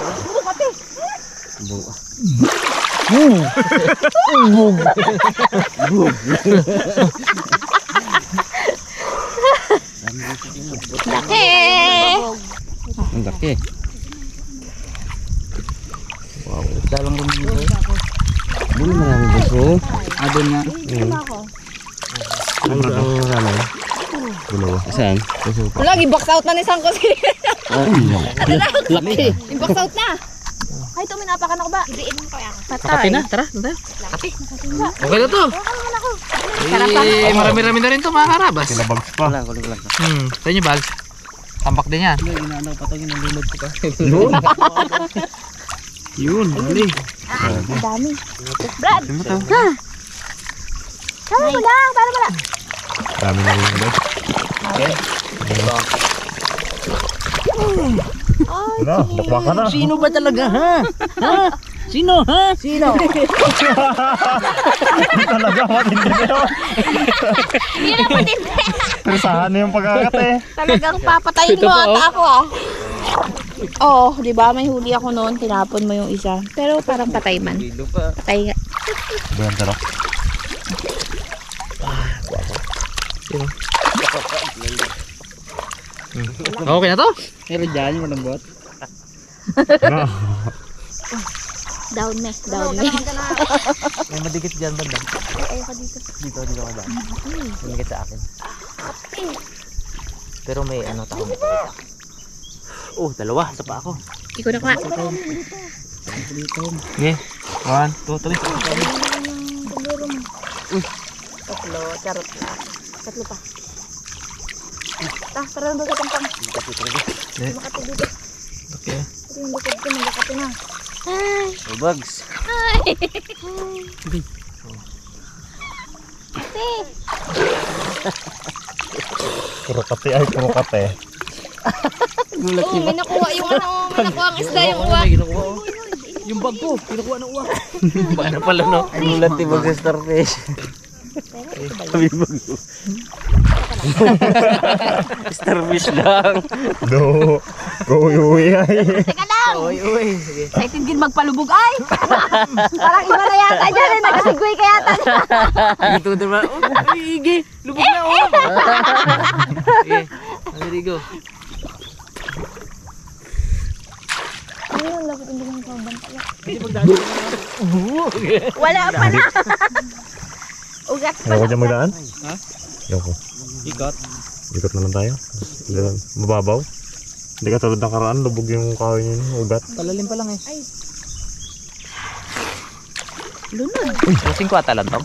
Bukati. Laki. Ang laki. Wow. Dalang rumino. Doon naman namin gusto. Doon nga. Ano ang ramay? Dalawa. Saan? Wala, i-box out na ni Sang kasi. Laki. I-box out na. Ay, ito, minapakan ako ba? Ibiin mo kaya. Kakati na, tara. Kakati. Okay na to. Eh, marami-rami na rin to mga karabas. Sila bags pa. Wala, kulang lang. Ito yung bags. Tampak din yan. Inaanaw patangin ang lulod ko pa. Yun, dali. Ang dami. Brad! Ha? Kama mo lang, para wala. Dami na rin ba? Okay. Ano? Dakwa ka na. Sino ba talaga, ha? Ha? Sino, ha? Sino? Talaga, matindi na yun. Hindi na matindi. Perusahan na yung pagkakat eh. Talagang papatayin mo ata ako ah. Oo, di ba may huli ako noon, tinapon mo yung isa. Pero parang patay man. Patay nga. Bayan tara. Sino? Okay na to? Meron dyan, malambot. Ano? Down me, down me. May madikit dyan banda. Ayaw ka dito. Dito ka ba? Madikit sa akin. Pero may ano tao. Oh, dalawa. Isa pa ako. Ikaw na ka. Okay. 1, 2, 3. Tatlo, charot na. Tatlo pa. Tara doon sa tampang. Makati dito. Okay. Ito yung likod ko, magkakati na. Ay! Oh, bugs. Ay! Kasi! Puro kate ay puro kate. Oo, may nakuha yung ano, may nakuha ang isda yung uwak. Yung bag ko, kinukuha ng uwak. Paano pala no? Nulat yung bag sa starfish. Sabi bag ko. Starfish lang. No. Go uwi ay. Teka lang! Uy. Excited din magpalubog ay! Parang iba na yata dyan eh, nakasigway ka yata. Ito naman. Oh, igi. Lubog na oh. Sige. Rodrigo. Ayun, lapit hindi lang pabantala. Hindi magdaan. Wala pa na! Ugat pa Ayaw ko na. dyan magdaan? Ha? Ayaw ko. Ikot. Ikot na lang tayo. Mababaw. Hindi ka tulad ng karaan. Lubog yung kahoy niya. Ugat. Palalim pa lang eh. Ay. Lunod. Lasing ko ata lang to.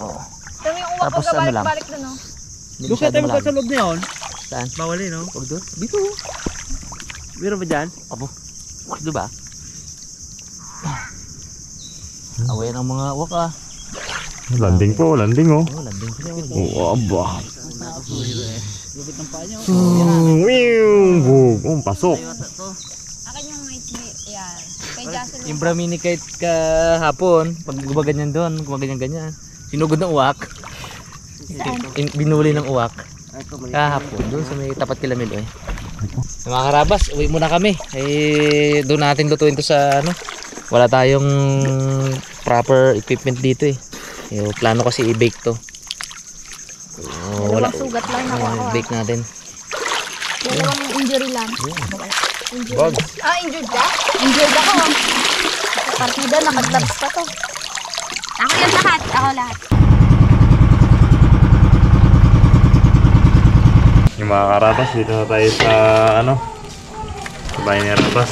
Oo. Dami yung uwak ko Tapos ano lang? kabalik-balik na no? Doon tayo magka sa loob na yun. Saan? Bawal eh, no? Huwag doon. Dito. Meron ba dyan? Abo. Diba? Awayan ang mga uwak ah. Landing po. Landing oh. Oh, landing ko yun. Oh, aba. Lupit ng paa niya. Oh, pasok. Akin yung may yan. Kay Jocelyn. Yung Bramini kahit kahapon, pag gumaganyan doon, gumaganyan-ganyan. Sinugod ng uwak. Binuli ng uwak. Kahapon, doon sa may tapat kila Milo eh. Mga karabas, uwi muna kami. Eh, doon natin lutuin to sa ano. Wala tayong proper equipment dito eh. Yung plano kasi i-bake to. Dalawang sugat lang nakuha ko. Bake natin. Dalawang injury lang. Injury. Bag. Ah, injured ka? Injured ako. Sa partida, nakagloves pa to. Ako yan lahat. Ako lahat. Yung mga karabas, dito na tayo sa ano, sa bahay ni Rabas.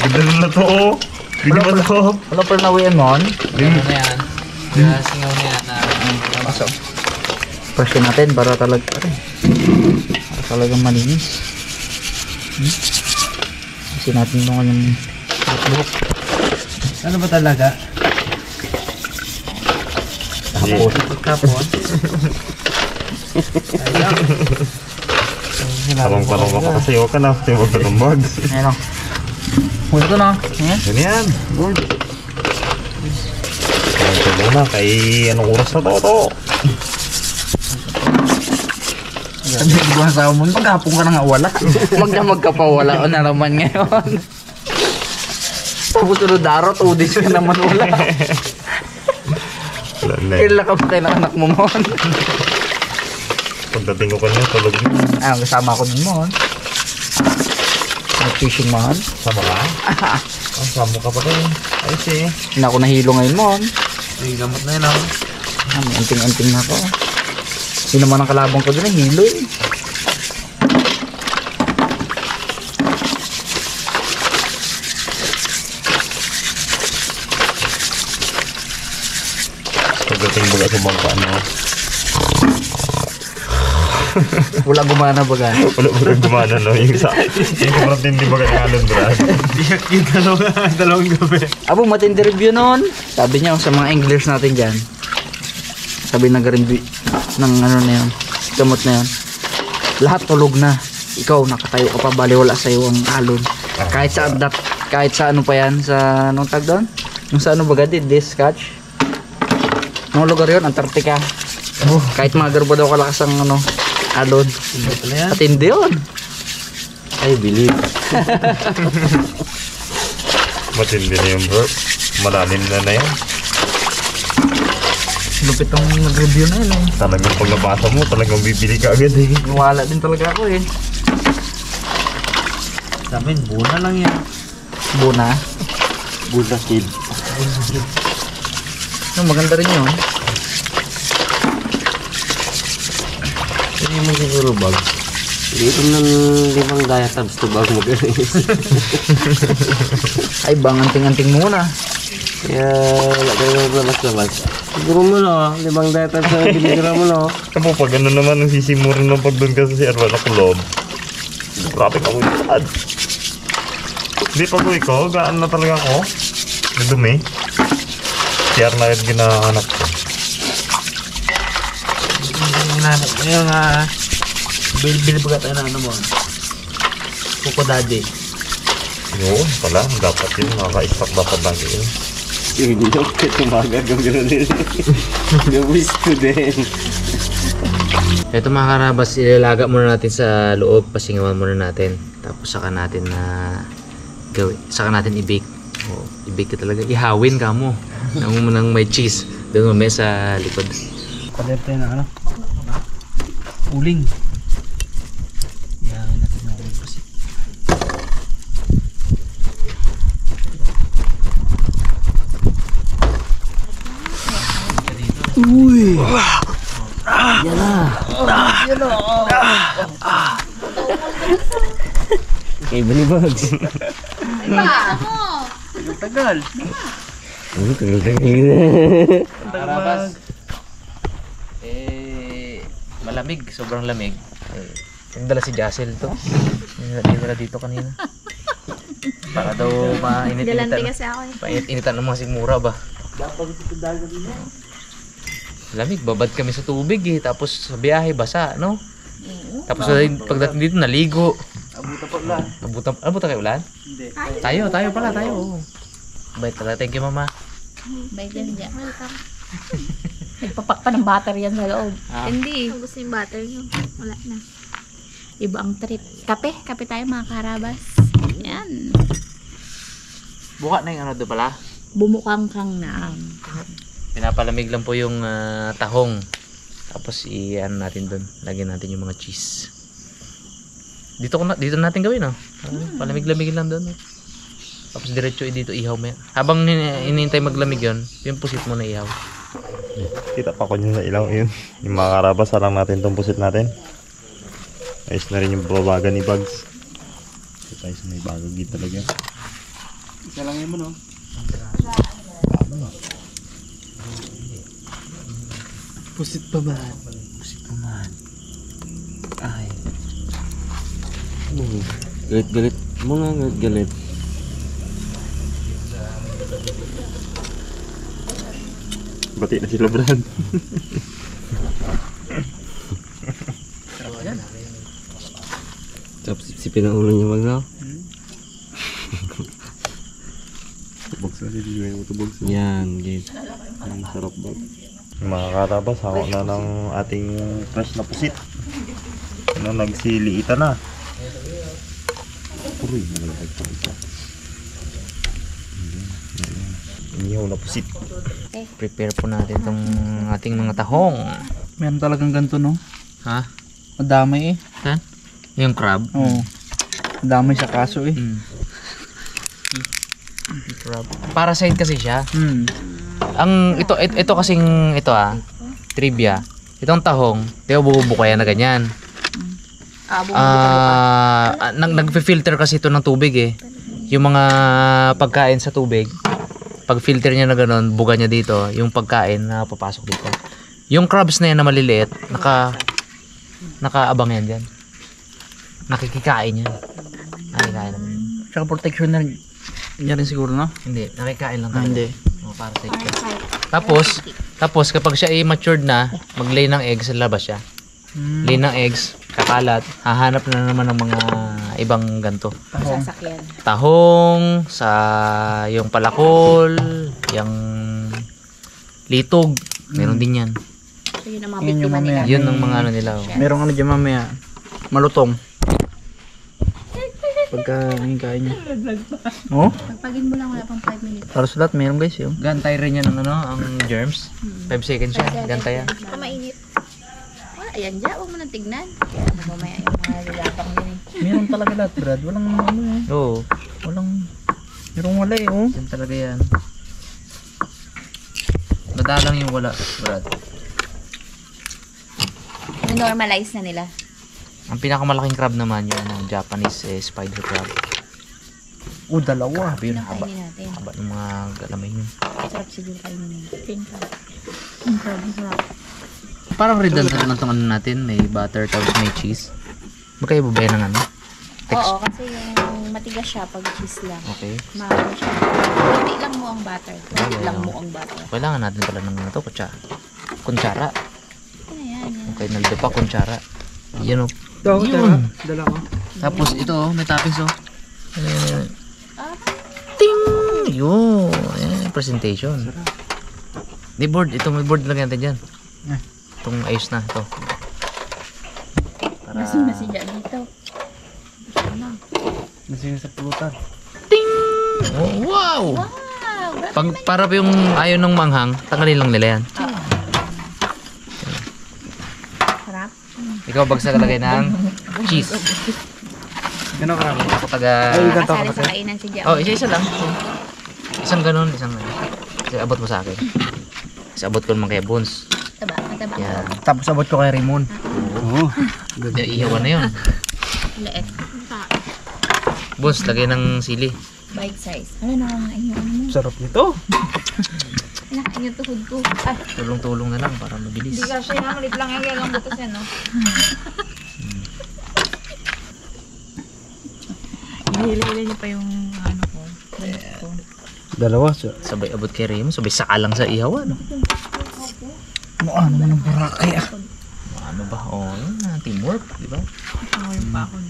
Ganda na to oh. Hindi ba to? Wala pa nawian mo? Ano Hindi. na yan? Singaw na yan na pasok. Pressure natin para talagang malinis. Kasi natin yung kanyang buhok. Ano ba talaga? Kapon. Talong-talong ka pa kasi huwag ka na. Huwag ka ng bag. Ayan o. Huwag ito na. Ayan. Ganyan. Good. muna kay anong oras na to? Sabi ko sa mo, maghapon ka na nga wala. Magdamag ka pa wala. O na naman ngayon. Tapos sunod araw, 2 days ka naman wala. Kailan ka pa tayo ng anak mo mon? Pagdating ko kanya, tulog mo. Ah, kasama ko din mon. Nag-fishing mon. Sama ka? Sama ka pa rin. Ayos eh. Hindi ako nahilo ngayon mon. Ay, gamot na yun ako. Ah, may anting-anting na ako. Hindi naman ang kalabang ko doon, hilo eh. Pagdating baga sa bangka, no? Wala gumana baga. Wala ba rin gumana, no? Yung sobrang tindi baga ng alon, Brad. Yung dalawang gabi. Abo, matindi review noon. Sabi niya sa mga English natin dyan. Sabi nag-review ng ano na yun, gamot na yun. Lahat tulog na. Ikaw, nakatayo ka pa, baliwala sa'yo ang alon. Kahit sa ano pa yan, sa anong tag doon? Yung sa ano baga, Discatch. Anong lugar yun? Antarctica. Kahit mga garbo daw kalakas ang ano, alon. At hindi yun. I believe. Matindi na yung bro. Malalim na yan. Lupit ang nag-review na yun eh. Talagang pag nabasa mo, talagang bibili ka agad eh. Wala din talaga ako eh. Sa amin, buna lang yan. Buna. Buna kid. Maganda rin yun. Hindi mo siguro bag. Dito ng 5 diatabs to bag mo guys. Ay bang, anting-anting muna. Kaya wala kayo labas-labas. Siguro mo no, 5 diatabs na binigyan mo no. Tapos pag ano naman ang sisimurin ng pag doon ka sa CR na kulob. Grabe ka ko yan. Hindi pag uwi ko, gaan na talaga ako. Nadumi. CR na yun ginahanap ko. Hinahanap ko yung bili baga tayo na ano mo. Coco Daddy. Yun pala, dapat yun. Makaka-stock dapat lang yun. Hindi nyo, tumagal kang gano'n din. Gawis to din. Ito mga karabas, ilalaga muna natin sa loob, pasingawan muna natin. Tapos saka natin saka natin i-bake. Oh, i-bake ka talaga, ihawin ka mo. Nang mo nang may cheese. Doon mo sa likod. Palete na ano? Uling. Ihawin natin na uling kasi. Uy! Yan na! Okay, Bunny Bugs. Tagal. Karabas. Malamig, sobrang lamig. Yung dala si Jassel to. Yung dala dito kanina. Para daw mainit-initan. Dalante kasi ako eh. Painit-initan ng mga sigmura ba? Lamig, babad kami sa tubig eh. Tapos sa biyahe, basa, no? Tapos pagdating dito, naligo. Abuta pa ulan. Abuta kayo ulan? Hindi. Tayo pala, tayo. Bait talaga, thank you mama. Bye din dyan. Nagpapak pa ng battery yan sa loob. Hindi. Gusto yung butter nyo. Wala na. Iba ang trip. Kape tayo mga karabas. Yan. Buka na yung ano doon pala. Bumukang-kang na. Pinapalamig lang po yung tahong. Tapos i-ano natin doon. Lagyan natin yung mga cheese. Dito natin gawin, no? Palamig-lamig lang doon. Tapos diretso dito ihaw mo yan. Habang inintay maglamig yon, yung pusit mo na ihaw. Kita pa ko yun sa ilaw yun. Yung mga karabas, salang natin itong pusit natin. Ayos na rin yung babaga ni Bugs. Ito tayo sa may bagag talaga. Isa lang yun mo no? Pusit pa man. Pusit pa man. Ay. Galit-galit mo nga, galit-galit. Bati na sila, Brad. Tapos sipsipin ang ulo niya mag-now. Bugs na Yan, guys. Ang sarap ba? Mga karabas, hawak na ng ating fresh na pusit. Nagsiliita na. Uy, nalagay pa ito. Inihaw na pusit. Prepare po natin itong ating mga tahong. Meron talagang ganito, no? Ha? Madamay eh. Saan? Yung crab? Oo. Madamay sa kaso eh. Crab. Parasite kasi siya. Hmm. Ang ito kasing trivia. Itong tahong, di ba bububukayan na ganyan. Nagfi-filter kasi ito ng tubig eh. Yung mga pagkain sa tubig, pag filter niya na gano'n, buga niya dito, yung pagkain na papasok dito. Yung crabs na yan na maliliit, nakaabang yan dyan. Nakikikain yan. Nakikain naman. Tsaka protection na rin siguro, no? Hindi, nakikain lang Ah, talaga. hindi. O, parasite siya. Tapos kapag siya ay matured na, mag-lay ng eggs, labas siya. Lay ng eggs, kakalat, hahanap na naman ng mga ibang ganto. Sasakyan. Tahong, sa yung palakol, yung litog, meron din yan. So yun ang mga Yun yung biktima nila. mamaya. Yun ang mga ano nila. Oh. Merong ano dyan mamaya. Malutong. Pagka hingkain niya. Oh? Pagpagin mo lang, wala pang 5 minutes. Para sa lahat, meron guys yun. Gantay rin yan ang ang germs. 5 seconds siya, gantay yan. Mainit. Ayan dyan, huwag mo nang tignan. Kaya mamaya yung mga lalapang yun eh. Meron talaga lahat, Brad. Walang ano eh. Oo, Merong wala eh, oh. yan talaga yan. Madalang yung wala, Brad. Normalize na nila. Ang pinakamalaking crab naman yung Japanese spider crab. Oh, dalawa. Sabi yun, haba. Kainin natin. Haba ng mga galamin yun. Sarap siguro kainin nila. Parang redundant na itong ano natin. May butter tapos may cheese. Magkaya ba yan ng ano? Oo, kasi yung matigas siya pag cheese lang. Okay. Mahal siya. Kunti lang mo ang butter. Kunti lang mo ang butter. Kailangan natin pala ng ano to, kutsara. Ayan, yan. Okay, naldo pa kutsara. Yan o. Ito, Yun. dala ko. Tapos ito oh, may toppings oh. Ayan. Ting! Yun. Ayan, presentation. Di board. Ito may board lang natin dyan. Itong ayos na. Ito. Para... Nasing na si Jan dito. Nasing sa pulutan. Oh, wow! Wow! Para yung ayaw ng manghang, tanggalin lang nila yan. Sarap. Ikaw bagsak kalagay ng cheese. Gano'n ka? Ako taga... Kasali sa kainan si Jan. Oh, isa lang. Isang ganun, isang ganun. Kasi abot mo sa akin. Kasi abot ko naman kay Bones. Mataba, mataba. Yan. Tapos abot ko kay Raymond. Ihawan na yun. Leet. Bones, lagay ng sili. Bite size. Ano na ang inyo? Sarap nito. Anak, inyo tuhod ko. Ay, Tulong-tulong na lang para mabilis. kasi na malit lang yung galang butas yan, no? Hili-hili niyo pa yung ano ko. Dalawa. Sabay abot kay Raymond, sabay sakalang sa ihawan. Ano naman ang burakay ah. Ano ba? Oh, yun na, teamwork, di ba?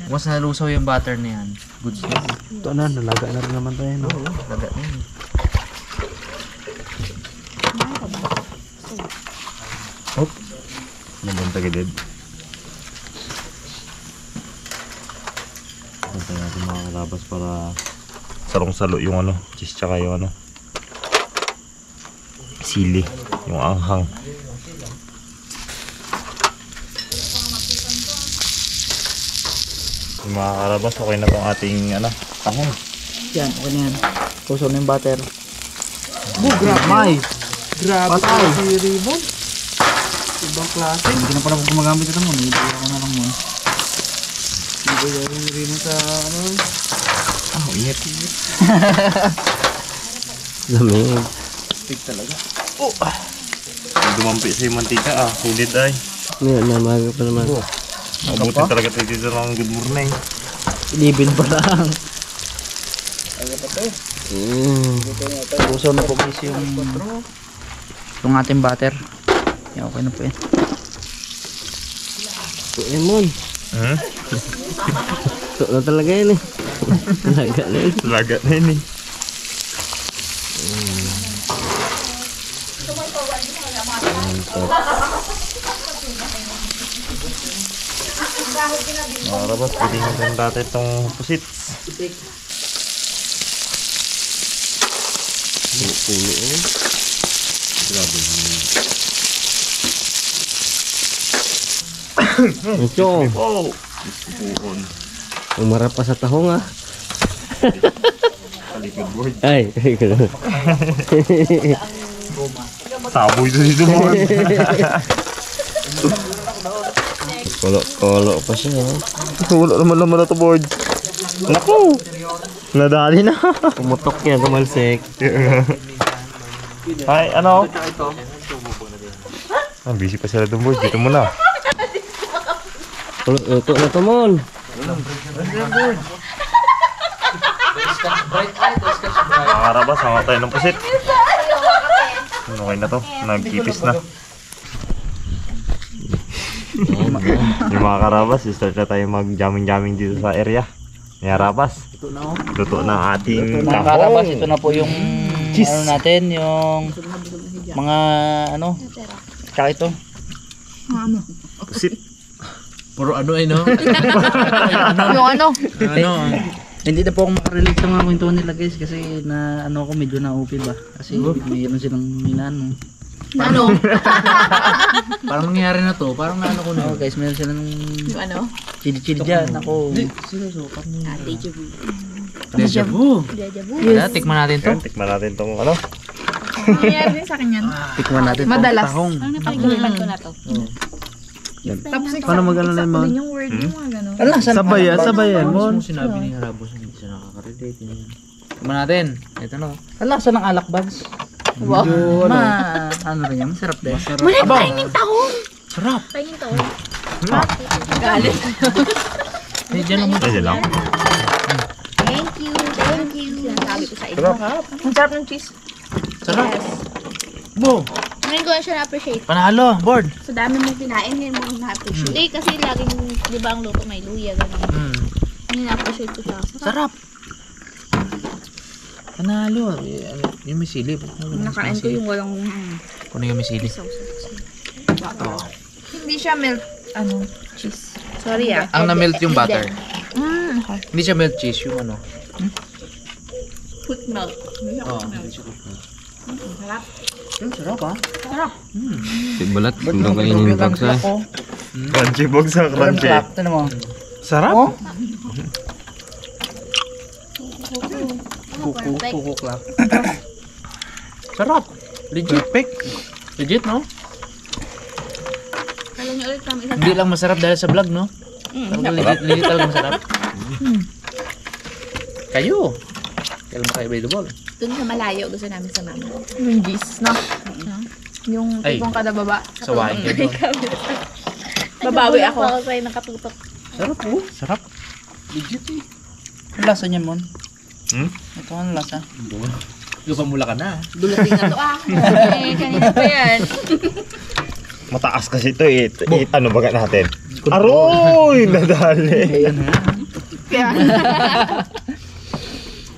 Once nalusaw yung butter na yan, goods na. Ito na, nalaga na rin naman tayo. No? Oo, laga na yun. Hop. Naman tagilid. Punta natin mga kalabas para sarong-salo yung ano, cheese tsaka yung ano, sili, yung anghang. Yung mga kalabas, okay na tong ating ano, tahong. Yan, okay na yan. Puso na yung butter. Oh, grabe. Grabe si Raymond. Ibang klase. Hindi na pala ako gumagamit ito mo. Hindi ako na lang mo. Hindi ko yung Raymond sa ano. Ah, init. Lamig. Stick talaga. Dumampi sa yung mantika, sulit ay. Ngayon, namaga pa naman. Mabuti talaga tayo dito ng good morning. 11 pa lang. Puso na po guys yung ating butter. Yan, okay na po yan. Lemon. Ito na talaga yan eh. Laga na yun. Laga na yun eh. Mga karabas, pwede natin dati itong pusit. Pulo eh. Grabe. Ito. Oh! Umarap pa sa tahong ah. Kalikod board. Ay, Saboy ito dito mo. kolo pa siya. Wala naman naman na ito board. Naku! Nadali na. Pumutok yan, kumalsik. Ay, ano? Ah, busy pa sila doon board. Dito muna. Ito na to, Mon. Mga karabas, hangat tayo ng pusit. Okay na to. Nagkipis na. Yung mga karabas, start na tayo mag-jamming-jamming dito sa area. Mga karabas. Luto na ang ating Mga karabas, ito na po yung ano natin, yung mga ano, tsaka ito. pusit. Puro ano eh, no? Yung ano? Ano? Hindi na po ako makarelate sa mga kwentuhan nila guys kasi na ano ako medyo na-OP ba kasi mayroon silang minano. Ano? Parang nangyari na to. Parang ano ko na. Oh guys, meron silang Yung ano? chili-chili dyan. Ako. Deja vu. Deja vu. Deja vu. Wala, tikman natin to. Yan, tikman natin itong ano. Nangyayari din sa akin yan. Tikman natin itong Madalas. tahong. Ang napakinggan ko na to. Tapos paano mag-ano na yung mga? Yung word yung mga gano'n. Ala, sabay yan, Mon. Ano sinabi ni Harabos hindi siya nakaka-relate. Tikman natin. Ito no. Ang lasa ng alak bags. Wow. Medyo ano rin yan, masarap din. Wala tayong tahong! Sarap. Pahingin to. Galit. Eh, dyan lang mo. Ay, dyan lang. Thank you. Thank you. Sinasabi ko sa inyo. Ang sarap ng cheese. Sarap. Bo. Ngayon ko na siya na-appreciate. Panalo. Board. Sa dami mong kinain, ngayon mo na-appreciate. Hindi, kasi laging, di ba ang luto may luya, gano'n. Ngayon na-appreciate ko siya. Sarap. Panalo. Yung may silip. Nakain ko yung walang Kunin yung may silip. hindi siya melt, cheese. Sorry ah. Ang na-melt yung butter. Okay. Hindi siya melt cheese. Yung ano. Foot melt. Oo. Sarap ah. Balat, kung kainin yung bagsa. Crunchy bog sa crunchy. Ito naman. Sarap. Oh? Perfect. Kukuk lang. Sarap. Legit. Legit, no? Kala niyo ulit kami Hindi lang masarap dahil sa vlog, no? Legit talaga masarap. Kayo. Kailan kayo available? Doon sa malayo, gusto namin sa mama. Yung cheese, no? Yung Ay. tipong kada baba. Sawahin ka doon. Babawi ako. Ako sa'yo nakatutok. Sarap oh. Sarap. Legit eh. Ang lasa niyan, Mon? Ito ang lasa. Gupamula ka na. Dulating na to ah. Eh, kanina pa yan. Mataas kasi ito eh. Ano baga natin? Aroy! Nadali. Ayan na. Kaya,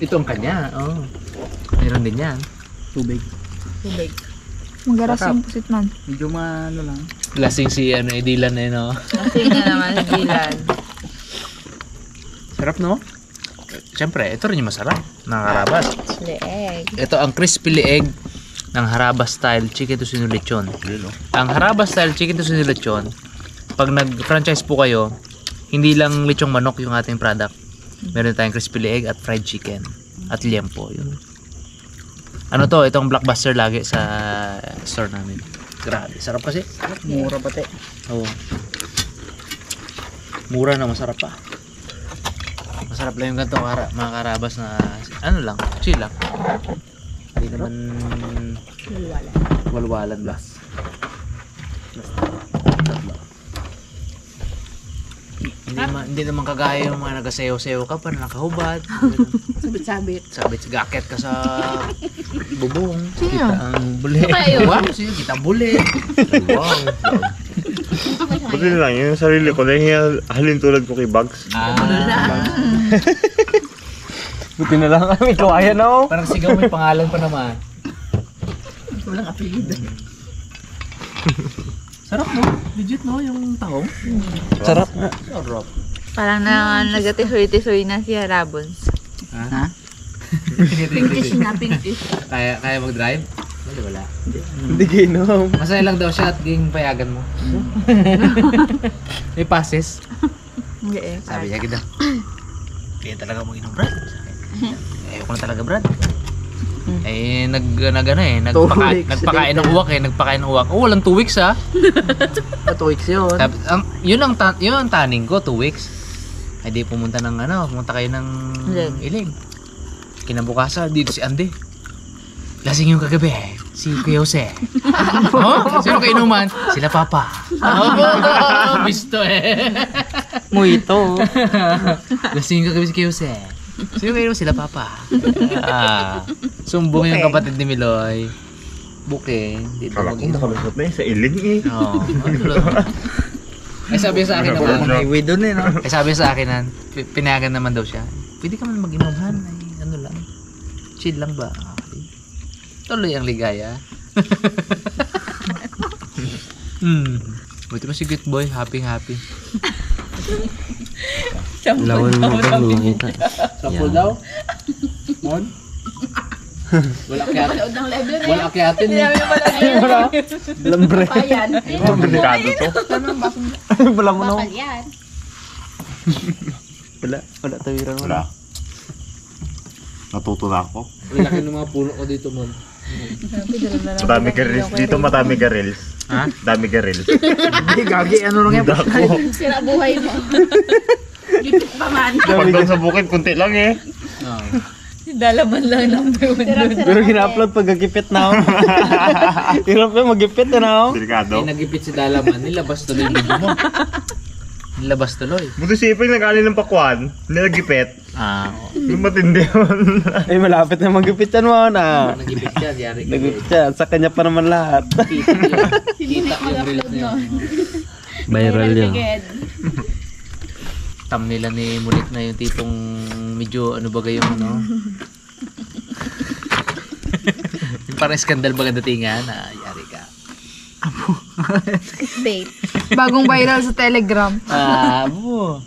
Ito ang kanya. Oh. Mayroon din yan. Tubig. magaras yung pusit man. Medyo ano lang. Lasing si Dylan eh, no? Kasi na naman, Dylan. Sarap, no? Siyempre, ito rin yung masarap. Ng Harabas. Leeg. Ito ang crispy leeg ng Harabas style chicken tocino lechon. Ang Harabas style chicken tocino lechon, pag nag-franchise po kayo, hindi lang lechong manok yung ating product. Meron tayong crispy leeg at fried chicken at liempo. Yun. Ano to? Itong blockbuster lagi sa store namin. Grabe, sarap kasi. Mura pati. Oo. Mura na masarap pa. Masarap lang yung ganito mga Karabas na ano lang, chill lang. Hindi naman walwalan ba. Hindi naman kagaya yung mga nagasayaw-sayaw ka pa na nakahubad. Sabit-sabit. Sabit gaket ka sa bubong. Sino? Kita ang buli. Kayo? Wow, sino kita ang buli. Wow. Buti na lang, yung sarili ko, dahil halin tulad ko kay Bugs. Buti na lang kami kawaya no. Parang sigaw may pangalan pa naman. Walang apelido. Sarap no? Legit no? Yung tahong? Sarap. Sarap. Parang na nagatisoy-tisoy na si Harabons. Ha? Pinkish na pinkish. Kaya mag-drive? Wala. Hindi ginom. Masaya lang daw siya at ging payagan mo. May passes. Hindi eh. Sabi niya kita. Kaya talaga mo inom, Brad. Ayoko na talaga, Brad. Eh, nagpakain ng uwak eh. Nagpakain ng uwak. Oh, walang 2 weeks ha. 2 weeks yun. Yun ang tanning ko, 2 weeks. Ay di pumunta kayo ng Iling. Kinabukasan, dito si Andy. Lasing yung kagabi eh. Si Kuya Jose. Oh? Sino kainuman? Sila Papa. Oh, bisto eh. Muito. Lasing yung kagabi si Kuya Jose. Sino kainuman? Sila Papa. Sumbong yung kapatid ni Miloy. Buking. Dito Kala ko nakalusot na yun sa iling eh. Oo. Ay sabi sa akin naman. Highway doon eh, no? Ay sabi sa akin na pinayagan naman daw siya. Pwede ka man mag-inomhan. Ay ano lang. Chill lang ba? Okay. Tuloy ang ligaya. Buti mo si Good Boy. Happy. Lawan mo kami. Sample daw? Mon? Wala akyatin eh. Lambre. Delikado to. Wala mo na. Bakal yan. Wala tawiran mo. Wala. Natuto na ako. Laki ng mga puno ko dito, Mon. Madami ka reels dito, madami ka reels. Ha? Dami ka reels. Hindi, gagi. Ano lang yan? Dako. Sira buhay mo. Lipit pa man. Pag doon sa bukid, kunti lang eh. Dalaman lang number 1 doon. Pero gina-upload pag gagipit na ako. Hirap na magipit na ako. Delikado. Ay nagipit si Dalaman. Nilabas tuloy yung video mo. Nilabas tuloy. Buti siping nag-alin ng pakwan, nilagipit. Yung matindi yun. Ay, malapit na magipit yan mo na. Nagipit siya. Yari ka. Nagipit siya. Sa kanya pa naman lahat. Kita yung reels na yun. Viral yun. Thumbnail ni Mulit na yung tipong medyo ano bagay yung ano. Yung parang skandal baga datingan. Yari ka. Date. Bagong viral sa Telegram. Abo.